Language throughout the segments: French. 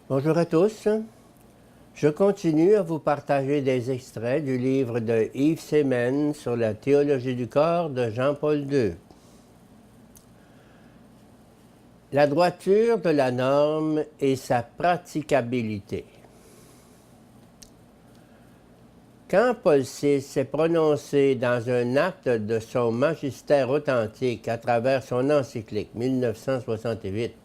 Bonjour à tous. Je continue à vous partager des extraits du livre de Yves Semen sur la théologie du corps de Jean-Paul II. La droiture de la norme et sa praticabilité. Quand Paul VI s'est prononcé dans un acte de son magistère authentique à travers son encyclique 1968,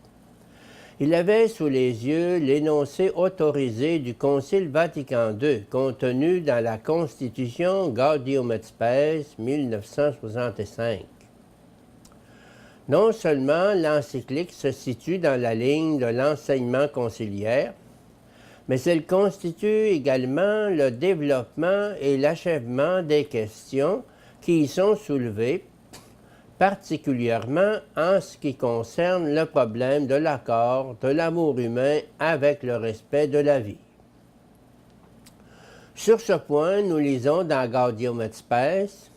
il avait sous les yeux l'énoncé autorisé du Concile Vatican II contenu dans la Constitution Gaudium et Spes 1965. Non seulement l'encyclique se situe dans la ligne de l'enseignement conciliaire, mais elle constitue également le développement et l'achèvement des questions qui y sont soulevées, particulièrement en ce qui concerne le problème de l'accord de l'amour humain avec le respect de la vie. Sur ce point, nous lisons dans Gaudium et Spes,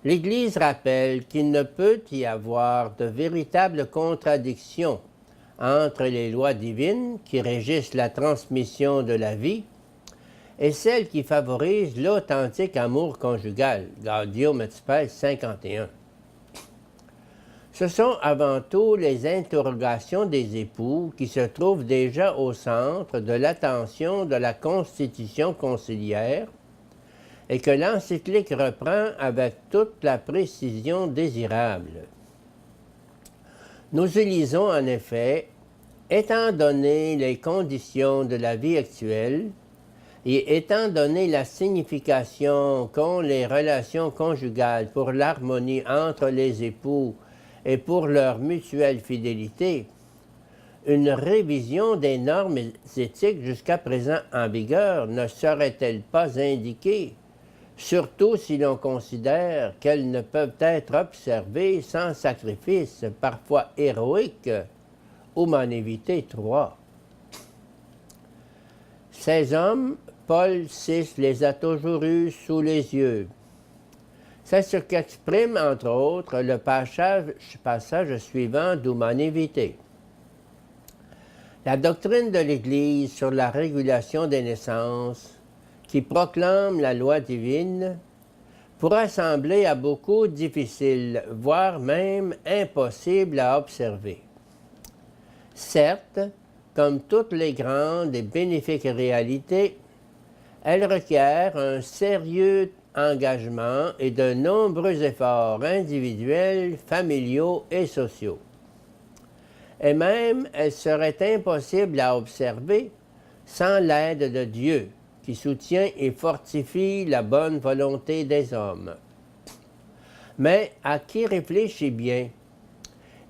l'Église rappelle qu'il ne peut y avoir de véritable contradiction entre les lois divines qui régissent la transmission de la vie et celles qui favorisent l'authentique amour conjugal, Gaudium et Spes 51. Ce sont avant tout les interrogations des époux qui se trouvent déjà au centre de l'attention de la Constitution conciliaire et que l'encyclique reprend avec toute la précision désirable. Nous y lisons en effet, étant donné les conditions de la vie actuelle et étant donné la signification qu'ont les relations conjugales pour l'harmonie entre les époux et pour leur mutuelle fidélité, une révision des normes éthiques jusqu'à présent en vigueur ne serait-elle pas indiquée, surtout si l'on considère qu'elles ne peuvent être observées sans sacrifice, parfois héroïque, ou m'en éviter trois. Ces hommes, Paul VI les a toujours eus sous les yeux. C'est ce qu'exprime, entre autres, le passage suivant d'où m'en éviter. La doctrine de l'Église sur la régulation des naissances, qui proclame la loi divine, pourra sembler à beaucoup difficile, voire même impossible à observer. Certes, comme toutes les grandes et bénéfiques réalités, elle requiert un sérieux engagement et de nombreux efforts individuels, familiaux et sociaux. Et même, elle serait impossible à observer sans l'aide de Dieu, qui soutient et fortifie la bonne volonté des hommes. Mais à qui réfléchit bien,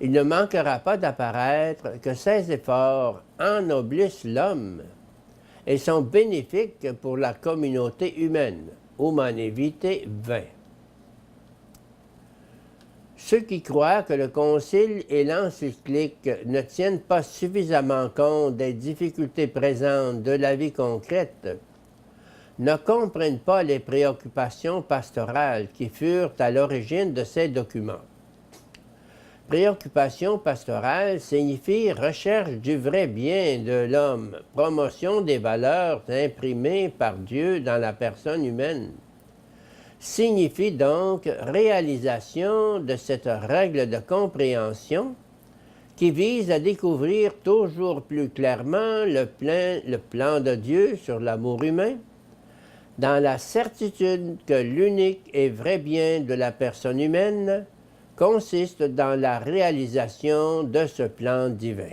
il ne manquera pas d'apparaître que ces efforts ennoblissent l'homme et sont bénéfiques pour la communauté humaine, ou m'en éviter 20. Ceux qui croient que le Concile et l'encyclique ne tiennent pas suffisamment compte des difficultés présentes de la vie concrète ne comprennent pas les préoccupations pastorales qui furent à l'origine de ces documents. Préoccupation pastorale signifie recherche du vrai bien de l'homme, promotion des valeurs imprimées par Dieu dans la personne humaine. Signifie donc réalisation de cette règle de compréhension qui vise à découvrir toujours plus clairement le plan de Dieu sur l'amour humain, dans la certitude que l'unique et vrai bien de la personne humaine consiste dans la réalisation de ce plan divin.